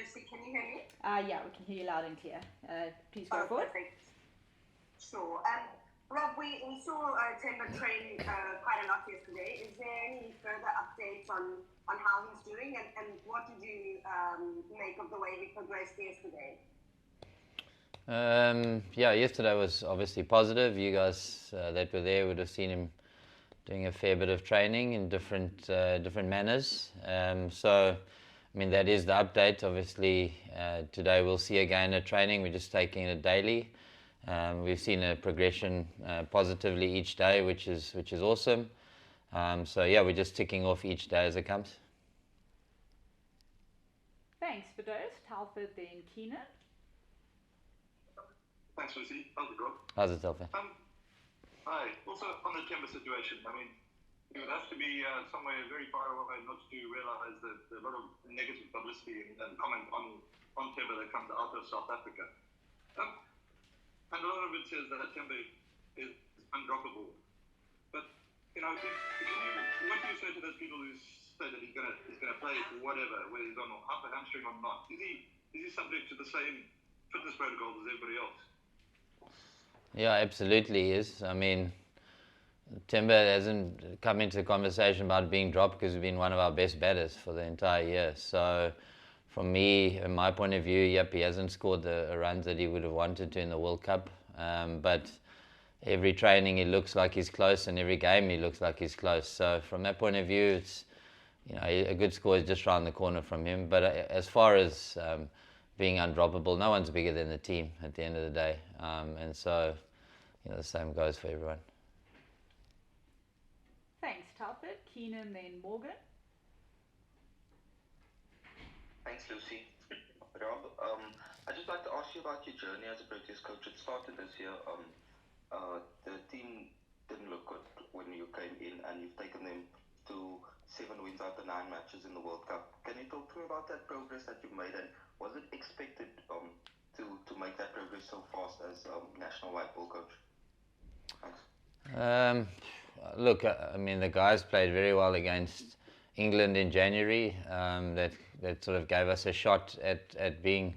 Lucy, can you hear me? Yeah, we can hear you loud and clear. Please go forward. Perfect. Sure. Rob, we saw Temba train quite a lot yesterday. Is there any further updates on how he's doing, and what did you make of the way he progressed yesterday? Yeah, yesterday was obviously positive. You guys that were there would have seen him doing a fair bit of training in different manners. So, I mean, that is the update. Obviously, today we'll see again a training. We're just taking it daily. We've seen a progression positively each day, which is awesome. So yeah, we're just ticking off each day as it comes. Thanks, Proteas. Talford, then Keenan. Thanks, Lucy. How's it going? How's it, Talford? Hi. Also, on the Temba situation, I mean, you would have to be somewhere very far away not to realise that a lot of negative publicity and comment on Temba that comes out of South Africa. And a lot of it says that Temba is undroppable. But, you know, what do you say to those people who say that he's gonna play whatever, whether he's on upper hamstring or not? Is he subject to the same fitness protocols as everybody else? Yeah, absolutely is. I mean, Temba hasn't come into the conversation about being dropped because he's been one of our best batters for the entire year. So, from me, in my point of view, yep, he hasn't scored the runs that he would have wanted to in the World Cup. But every training he looks like he's close, and every game he looks like he's close. So, from that point of view, it's, you know, a good score is just around the corner from him. But as far as being undroppable, no one's bigger than the team at the end of the day. And so, you know, the same goes for everyone. Thanks, Talford. Keenan, then Morgan. Thanks, Lucy. Rob, I'd just like to ask you about your journey as a Proteas coach. It started this year. The team didn't look good when you came in, and you've taken them to 7 wins out of 9 matches in the World Cup. Can you talk to me about that progress that you've made, and was it expected to make that progress so fast as national white ball coach? Thanks. Look, I mean, the guys played very well against England in January. That sort of gave us a shot at being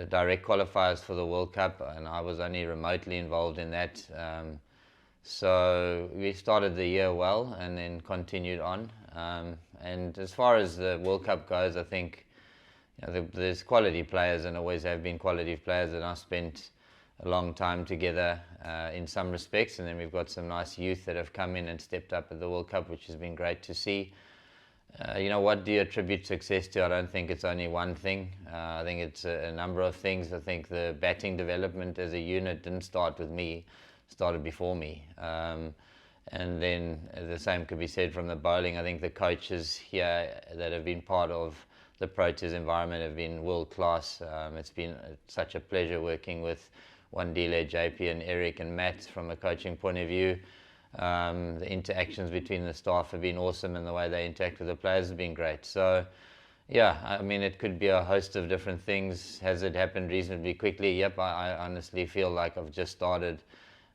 direct qualifiers for the World Cup, and I was only remotely involved in that. So we started the year well and then continued on. And as far as the World Cup goes, I think, you know, there's quality players and always have been quality players, and I spent a long time together in some respects, and then we've got some nice youth that have come in and stepped up at the World Cup, which has been great to see. You know, what do you attribute success to? I don't think it's only one thing. I think it's a number of things. I think the batting development as a unit didn't start with me, started before me. And then the same could be said from the bowling. I think the coaches here that have been part of the Proteas environment have been world class. It's been such a pleasure working with Wandile, JP and Eric and Matt from a coaching point of view. The interactions between the staff have been awesome, and the way they interact with the players has been great. So, yeah, I mean, it could be a host of different things. Has it happened reasonably quickly? Yep, I honestly feel like I've just started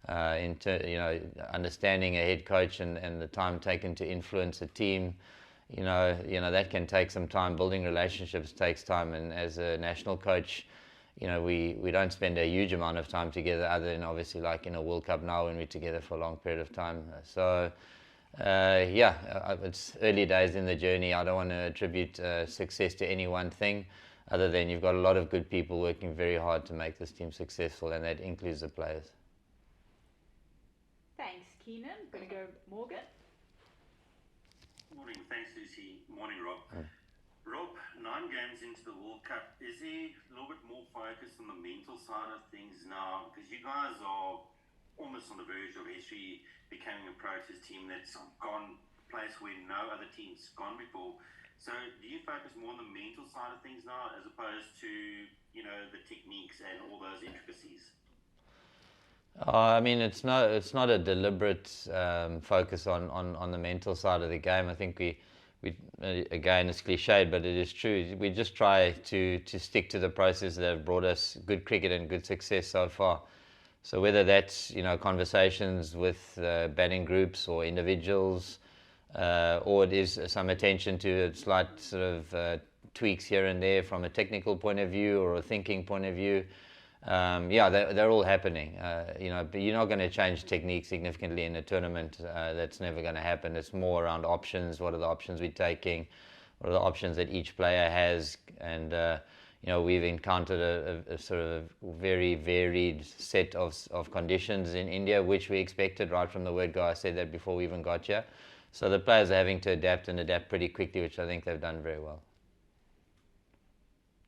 understanding a head coach and the time taken to influence a team. You know that can take some time. Building relationships takes time, and as a national coach, you know, we don't spend a huge amount of time together, other than obviously like in a World Cup now when we're together for a long period of time. So, it's early days in the journey. I don't want to attribute success to any one thing, other than you've got a lot of good people working very hard to make this team successful, and that includes the players. Thanks, Keenan. Going to go Morgan. Morning. Thanks, Lucy. Morning, Rob. Rob, 9 games into the World Cup, is there a little bit more focus on the mental side of things now? Because you guys are almost on the verge of history becoming a Proteas team that's gone a place where no other team's gone before. So do you focus more on the mental side of things now as opposed to, you know, the techniques and all those intricacies? I mean, it's not a deliberate focus on the mental side of the game. I think we again, it's cliched, but it is true. We just try to stick to the process that have brought us good cricket and good success so far. So whether that's, you know, conversations with batting groups or individuals, or it is some attention to a slight sort of tweaks here and there from a technical point of view or a thinking point of view. They're all happening. But you're not going to change technique significantly in a tournament. That's never going to happen. It's more around options. What are the options we're taking? What are the options that each player has? And we've encountered a sort of very varied set of conditions in India, which we expected right from the word go. I said that before we even got here. So the players are having to adapt pretty quickly, which I think they've done very well.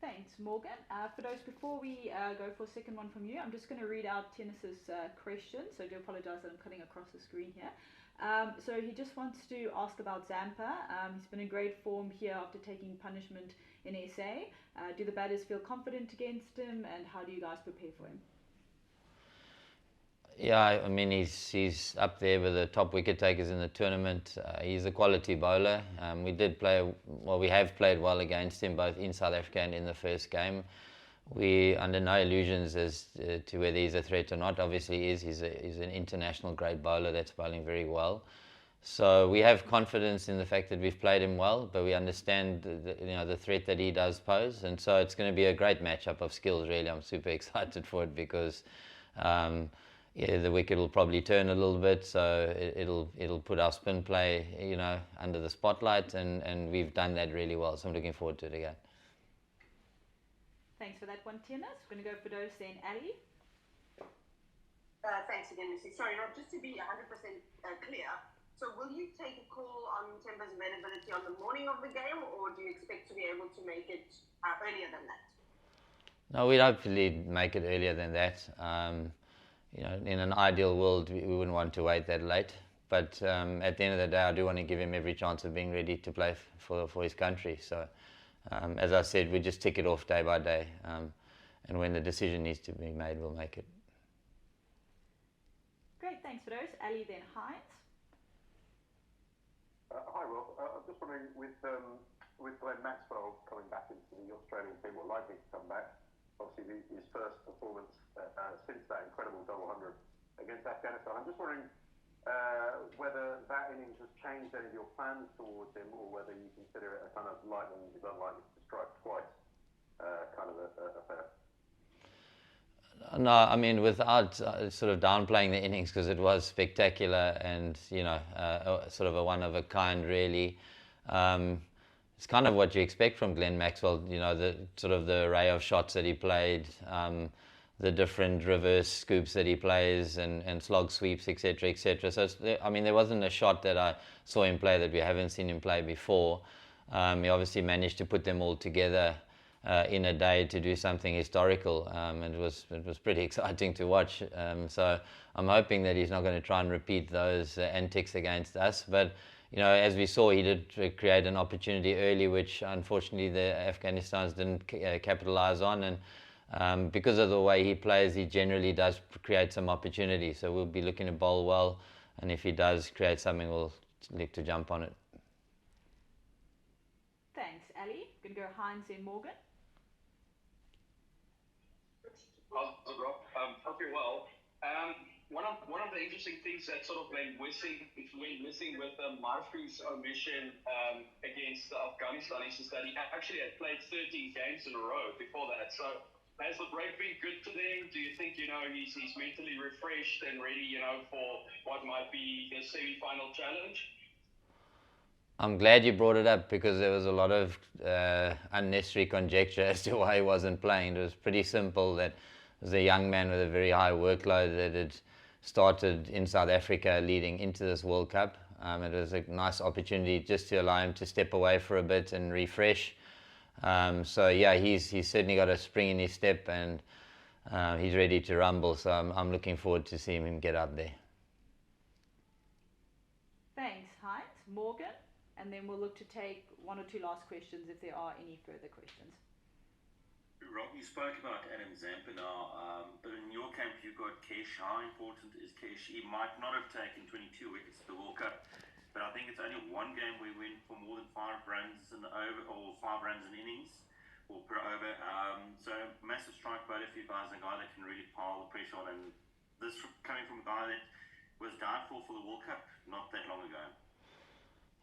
Thanks, Morgan. For those, before we go for a second one from you, I'm just going to read out Tennis's question. So I do apologize that I'm cutting across the screen here. So he just wants to ask about Zampa. He's been in great form here after taking punishment in SA. Do the batters feel confident against him, and how do you guys prepare for him? Yeah, I mean, he's up there with the top wicket takers in the tournament. He's a quality bowler. We have played well against him both in South Africa and in the first game. We under no illusions as to whether he's a threat or not. Obviously, he's an international grade bowler that's bowling very well. So we have confidence in the fact that we've played him well, but we understand the threat that he does pose, and so it's going to be a great matchup of skills. Really, I'm super excited for it because. The wicket will probably turn a little bit, so it'll put our spin play, under the spotlight, and we've done that really well. So I'm looking forward to it again. Thanks for that one, Tennis. We're going to go for those then, Ali. Thanks again, Lucy. Sorry, Rob, just to be 100% clear, so will you take a call on Temba's availability on the morning of the game, or do you expect to be able to make it earlier than that? No, we'd hopefully make it earlier than that. In an ideal world, we wouldn't want to wait that late. But at the end of the day, I do want to give him every chance of being ready to play for his country. So, as I said, we just tick it off day by day. And when the decision needs to be made, we'll make it. Great, thanks for those. Ali, then Heinz. Hi, Rob. I'm just wondering, with Glenn Maxwell coming back into the Australian team, or likely to come back, obviously his first performance since that incredible double 100 against Afghanistan. I'm just wondering whether that innings has changed any of your plans towards him, or whether you consider it a kind of lightning is unlikely to strike twice kind of affair. No, I mean, without sort of downplaying the innings, because it was spectacular and sort of a one of a kind, really. It's kind of what you expect from Glenn Maxwell, the sort of the array of shots that he played, the different reverse scoops that he plays and slog sweeps, etc., etc. So, there wasn't a shot that I saw him play that we haven't seen him play before. He obviously managed to put them all together in a day to do something historical, and it was pretty exciting to watch. So I'm hoping that he's not going to try and repeat those antics against us, but as we saw, he did create an opportunity early, which unfortunately the Afghanistans didn't capitalize on. And because of the way he plays, he generally does create some opportunity. So we'll be looking to bowl well, and if he does create something, we'll look to jump on it. Thanks, Ali. Going to go Heinz and Morgan. How's it, Rob? Hope you're well. One of the interesting things that sort of went missing with Marfu's omission against Afghanistan is that he actually had played 13 games in a row before that. So has the break been good for them? Do you think he's mentally refreshed and ready for what might be the semi-final challenge? I'm glad you brought it up because there was a lot of unnecessary conjecture as to why he wasn't playing. It was pretty simple that it was a young man with a very high workload that had started in South Africa leading into this World Cup. It was a nice opportunity just to allow him to step away for a bit and refresh. So yeah, he's certainly got a spring in his step and he's ready to rumble. So I'm looking forward to seeing him get up there. Thanks, Heinz. Morgan, and then we'll look to take one or two last questions if there are any further questions. Rob, you spoke about Adam Zampa now, but in your camp you got Kesh. How important is Kesh? He might not have taken 22 wickets at the World Cup, but I think it's only one game where he went for more than 5 runs in over, or 5 runs in innings, or per over. So massive strike vote for you guys, a guy that can really pile the pressure on. And this coming from a guy that was doubtful for the World Cup not that long ago.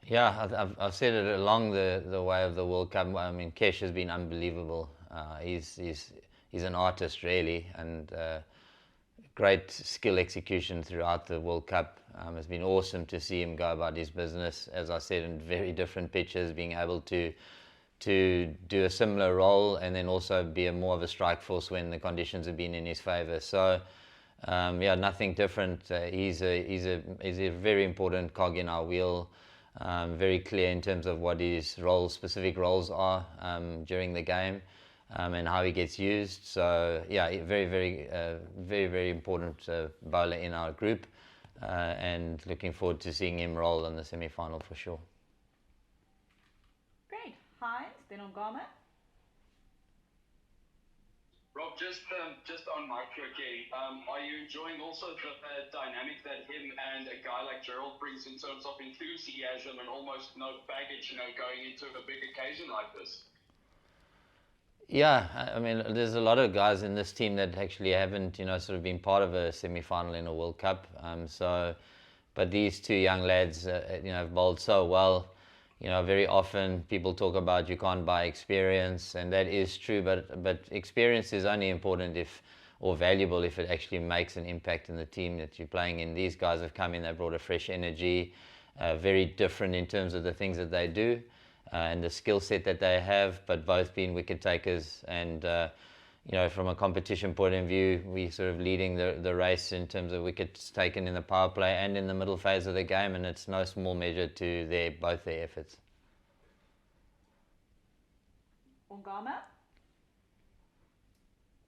Yeah, I've said it along the way of the World Cup. I mean, Kesh has been unbelievable. He's an artist really, and great skill execution throughout the World Cup. It's been awesome to see him go about his business, as I said, in very different pitches, being able to do a similar role and then also be more of a strike force when the conditions have been in his favour. So yeah, nothing different. He's a very important cog in our wheel. Very clear in terms of what his specific roles are during the game, and how he gets used. So yeah, very important bowler in our group, and looking forward to seeing him roll in the semi-final for sure. Great. Heinz, then on Garma. Rob, just on micro again, are you enjoying also the dynamic that him and a guy like Gerald brings in terms of enthusiasm and almost no baggage, going into a big occasion like this? Yeah, I mean, there's a lot of guys in this team that actually haven't, sort of been part of a semi-final in a World Cup. But these two young lads, have bowled so well. Very often people talk about you can't buy experience, and that is true. But experience is only important or valuable if it actually makes an impact in the team that you're playing in. These guys have come in, they brought a fresh energy, very different in terms of the things that they do. And the skill set that they have, but both being wicket takers. And from a competition point of view, we sort of leading the race in terms of wickets taken in the power play and in the middle phase of the game, and it's no small measure to both their efforts. Ongama?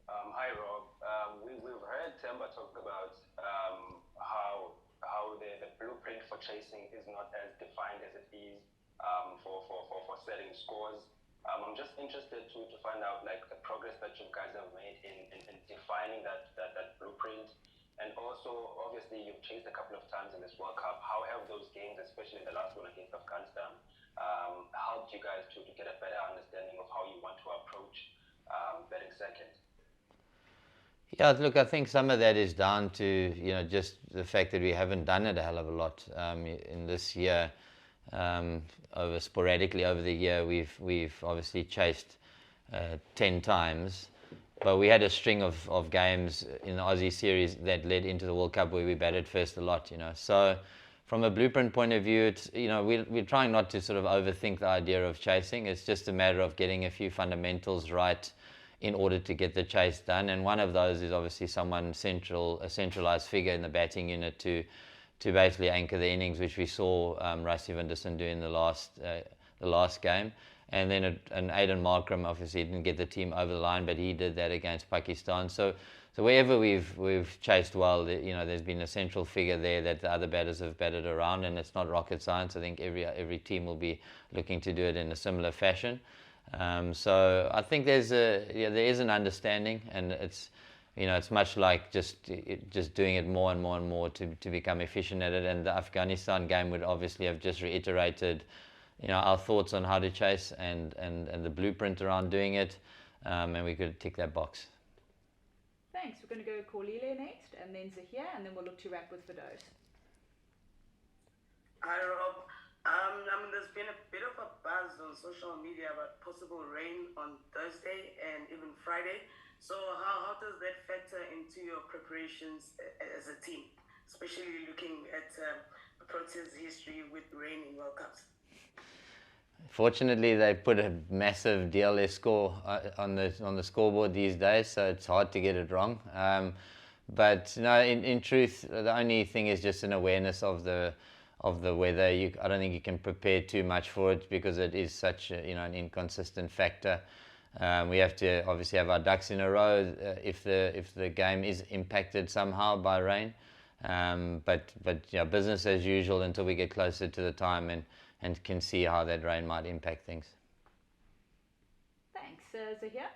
Hi Rob. We've heard Temba talk about how the blueprint for chasing is not as defined as it is for setting scores. I'm just interested to find out like the progress that you guys have made in defining that blueprint, and also obviously you've chased a couple of times in this World Cup. How have those games, especially the last one against Afghanistan, helped you guys to get a better understanding of how you want to approach batting second? Yeah, look, I think some of that is down to just the fact that we haven't done it a hell of a lot in this year. Sporadically over the year, we've obviously chased 10 times, but we had a string of games in the Aussie series that led into the World Cup where we batted first a lot. So from a blueprint point of view, it's we're trying not to sort of overthink the idea of chasing. It's just a matter of getting a few fundamentals right in order to get the chase done, and one of those is obviously a centralized figure in the batting unit to basically anchor the innings, which we saw Rassie Vanderson do in the last game. And then Aiden Markram obviously didn't get the team over the line, but he did that against Pakistan. So wherever we've chased well, there's been a central figure there that the other batters have batted around, and it's not rocket science. I think every team will be looking to do it in a similar fashion. So I think there is an understanding, and it's much like just doing it more and more and more to become efficient at it. And the Afghanistan game would obviously have just reiterated, our thoughts on how to chase and the blueprint around doing it, and we could tick that box. Thanks. We're going to go Corlelia next, and then Zahir, and then we'll look to wrap with Fidos. Hi Rob. There's been a bit of a buzz on social media about possible rain on Thursday and even Friday. So how does that factor into your preparations as a team, especially looking at Proteas history with rain in World Cups? Fortunately, they put a massive DLS score on the scoreboard these days, so it's hard to get it wrong. But no, in truth, the only thing is just an awareness of the weather. I don't think you can prepare too much for it because it is such an inconsistent factor. We have to obviously have our ducks in a row if the game is impacted somehow by rain. But business as usual until we get closer to the time and can see how that rain might impact things. Thanks. Zahir?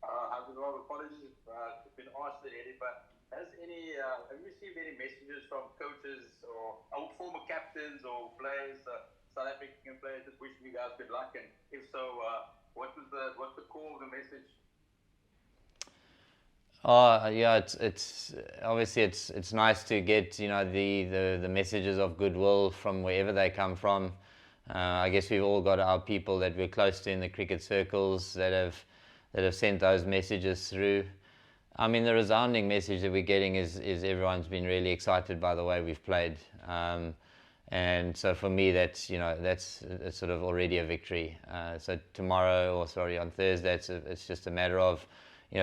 How's it going? Apologies if it's been asked already, but have you received any messages from coaches or former captains or players, South African players, just wishing you guys good luck? And if so, what's the core of the message? Oh yeah, it's obviously it's nice to get the messages of goodwill from wherever they come from. I guess we've all got our people that we're close to in the cricket circles that have sent those messages through. I mean, the resounding message that we're getting is everyone's been really excited by the way we've played, and so for me that's it's sort of already a victory. So tomorrow, or sorry, on Thursday, it's just a matter of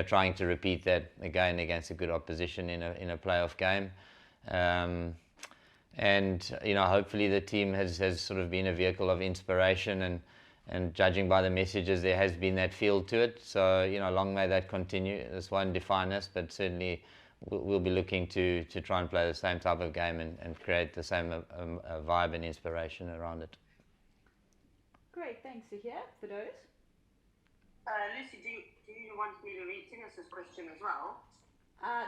trying to repeat that again against a good opposition in a playoff game. And hopefully the team has sort of been a vehicle of inspiration, and judging by the messages, there has been that feel to it. So long may that continue. This won't define us, but certainly we'll be looking to try and play the same type of game and create the same vibe and inspiration around it. Great, thanks Sahir for those. Lucy, do you want me to read Tinus's question as well?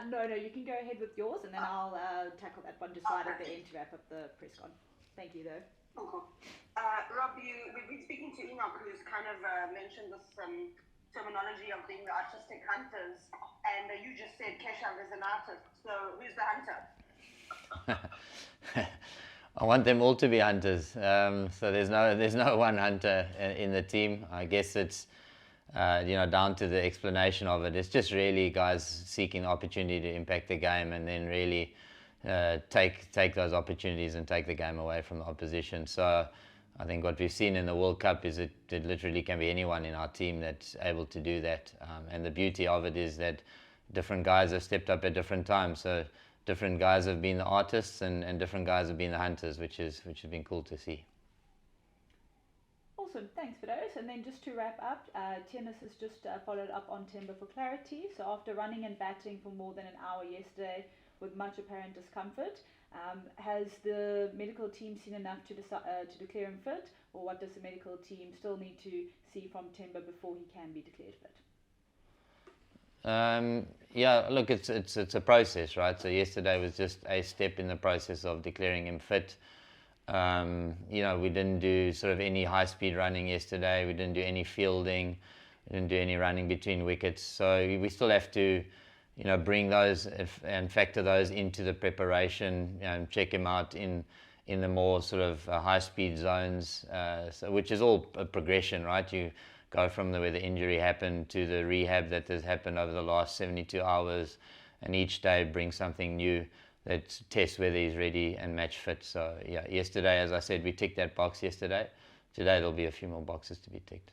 No, you can go ahead with yours, and then I'll tackle that one just right at the end to wrap up the press con. Thank you, though. Cool. Rob, we've been speaking to Enoch, who's kind of mentioned this terminology of being the artistic hunters, and you just said Keshav is an artist, so who's the hunter? I want them all to be hunters, so there's no one hunter in the team. I guess it's down to the explanation of it. It's just really guys seeking the opportunity to impact the game, and then really take those opportunities and take the game away from the opposition. So I think what we've seen in the World Cup is it literally can be anyone in our team that's able to do that. And the beauty of it is that different guys have stepped up at different times. So different guys have been the artists, and different guys have been the hunters, which has been cool to see. Awesome, thanks for those. And then just to wrap up, Tennis has just followed up on Temba for clarity. So after running and batting for more than an hour yesterday with much apparent discomfort, has the medical team seen enough to declare him fit, or what does the medical team still need to see from Temba before he can be declared fit? Yeah, look, it's a process, right? So yesterday was just a step in the process of declaring him fit. We didn't do sort of any high-speed running yesterday. We didn't do any fielding. We didn't do any running between wickets. So we still have to, bring those and factor those into the preparation and check him out in the more sort of high-speed zones, which is all a progression, right? You go from where the injury happened to the rehab that has happened over the last 72 hours, and each day brings something new that tests whether he's ready and match fit. So yeah, yesterday, as I said, we ticked that box yesterday. Today there'll be a few more boxes to be ticked.